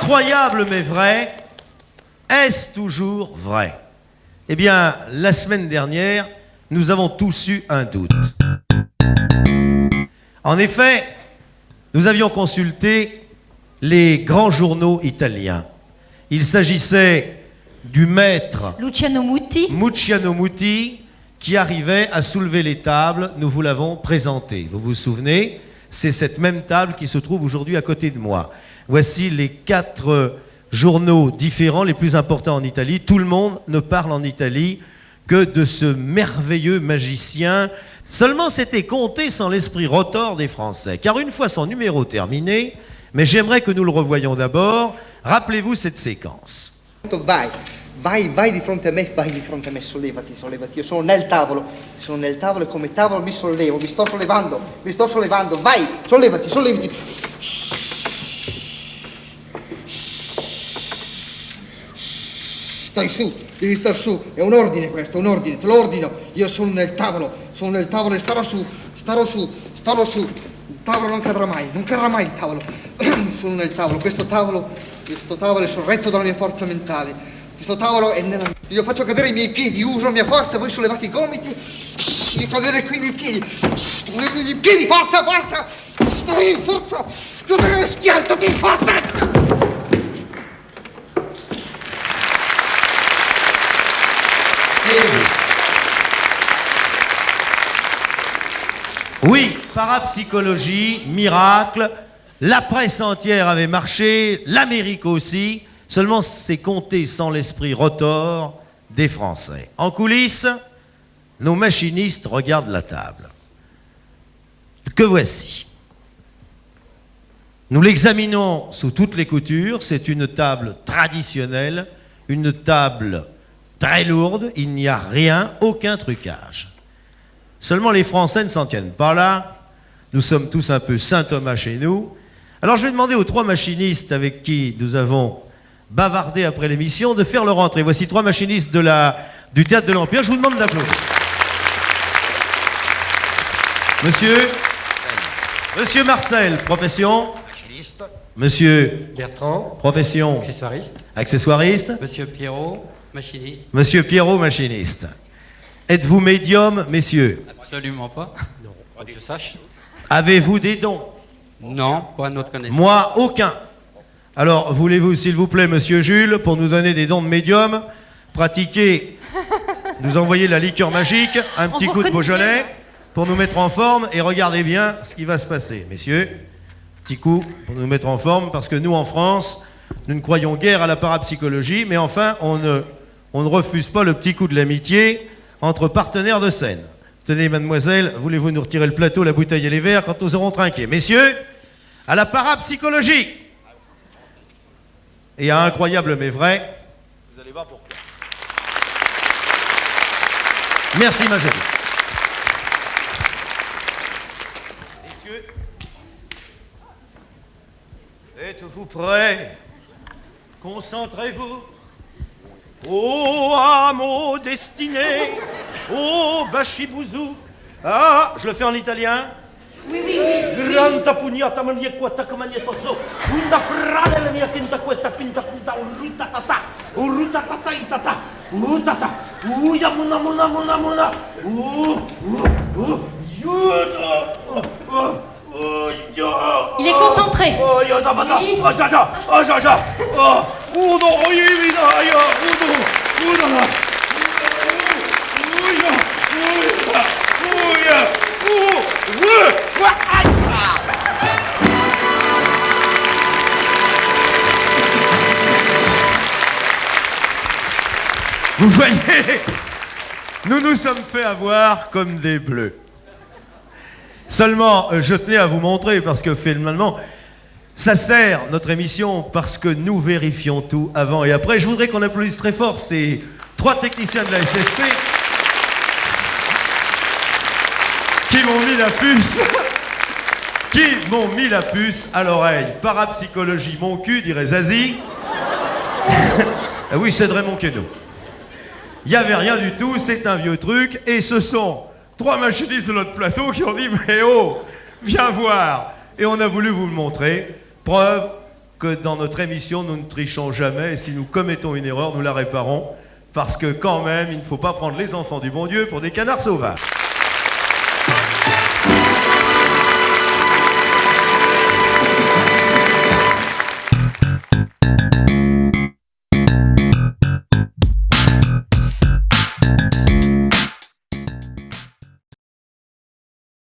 Incroyable mais vrai, est-ce toujours vrai? Eh bien, la semaine dernière, nous avons tous eu un doute. En effet, nous avions consulté les grands journaux italiens. Il s'agissait du maître Luciano Muti qui arrivait à soulever les tables. Nous vous l'avons présenté. Vous vous souvenez? C'est cette même table qui se trouve aujourd'hui à côté de moi. Voici les 4 journaux différents, les plus importants en Italie. Tout le monde ne parle en Italie que de ce merveilleux magicien. Seulement, c'était compté sans l'esprit rotor des Français. Car une fois son numéro terminé, mais j'aimerais que nous le revoyions d'abord, rappelez-vous cette séquence. Vai di fronte a me, sollevati. Io sono nel tavolo e come tavolo mi sollevo, mi sto sollevando, vai, sollevati. Stai su, devi star su, è un ordine questo, te lo ordino. Io sono nel tavolo e starò su. Il tavolo non cadrà mai il tavolo. Sono nel tavolo, questo tavolo è sorretto dalla mia forza mentale. Questo tavolo è nella... Io faccio cadere i miei piedi, uso la mia forza, voi sollevate i gomiti, io cadere qui i miei piedi, forza, cadere, schiantati, forza! Oui, parapsychologie, miracle, la presse entière avait marché, l'Amérique aussi, seulement c'est compté sans l'esprit rotor des Français. En coulisses, nos machinistes regardent la table. Que voici. Nous l'examinons sous toutes les coutures, c'est une table traditionnelle, une table très lourde, il n'y a rien, aucun trucage. Seulement les Français ne s'en tiennent pas là. Nous sommes tous un peu Saint-Thomas chez nous. Alors je vais demander aux 3 machinistes avec qui nous avons bavardé après l'émission de faire leur entrée. Voici 3 machinistes du Théâtre de l'Empire. Je vous demande d'applaudir. Monsieur Marcel, profession. Machiniste. Monsieur Bertrand. Profession. Accessoiriste. Monsieur Pierrot, machiniste. Monsieur Pierrot, machiniste. Êtes-vous médium, messieurs? Absolument pas. Non, pas que je sache. Avez-vous des dons? Non, pas à notre connaissance. Moi, aucun. Alors, voulez-vous, s'il vous plaît, monsieur Jules, pour nous donner des dons de médium, pratiquer, nous envoyer la liqueur magique, un petit coup de Beaujolais, pour nous mettre en forme, et regardez bien ce qui va se passer. Messieurs, petit coup pour nous mettre en forme, parce que nous, en France, nous ne croyons guère à la parapsychologie, mais enfin, on ne refuse pas le petit coup de l'amitié entre partenaires de scène. Tenez, mademoiselle, voulez-vous nous retirer le plateau, la bouteille et les verres quand nous aurons trinqué? Messieurs, à la parapsychologie. Et à incroyable mais vrai, vous allez voir pourquoi. Merci, ma jolie. Messieurs, êtes-vous prêts? Concentrez-vous. Oh, amo destiné, oh, bachibouzou. Ah, je le fais en italien. Oui. Granta pugnata mania quatta camanietozzo. Una frana la mia tinta questa pinta urrutatata itata. Utata. Yamuna. Il est concentré. Vous voyez, nous nous sommes fait avoir comme des bleus. Seulement, je tenais à vous montrer, parce que finalement, ça sert, notre émission, parce que nous vérifions tout avant et après. Je voudrais qu'on applaudisse très fort ces 3 techniciens de la SFP qui m'ont mis la puce à l'oreille. Parapsychologie, mon cul, dirait Zazie. Ah oui, c'est de Raymond Queneau. Il n'y avait rien du tout, c'est un vieux truc, et ce sont 3 machinistes de notre plateau qui ont dit « Mais oh, viens voir !» Et on a voulu vous le montrer. Preuve, que dans notre émission, nous ne trichons jamais et si nous commettons une erreur, nous la réparons. Parce que quand même, il ne faut pas prendre les enfants du bon Dieu pour des canards sauvages.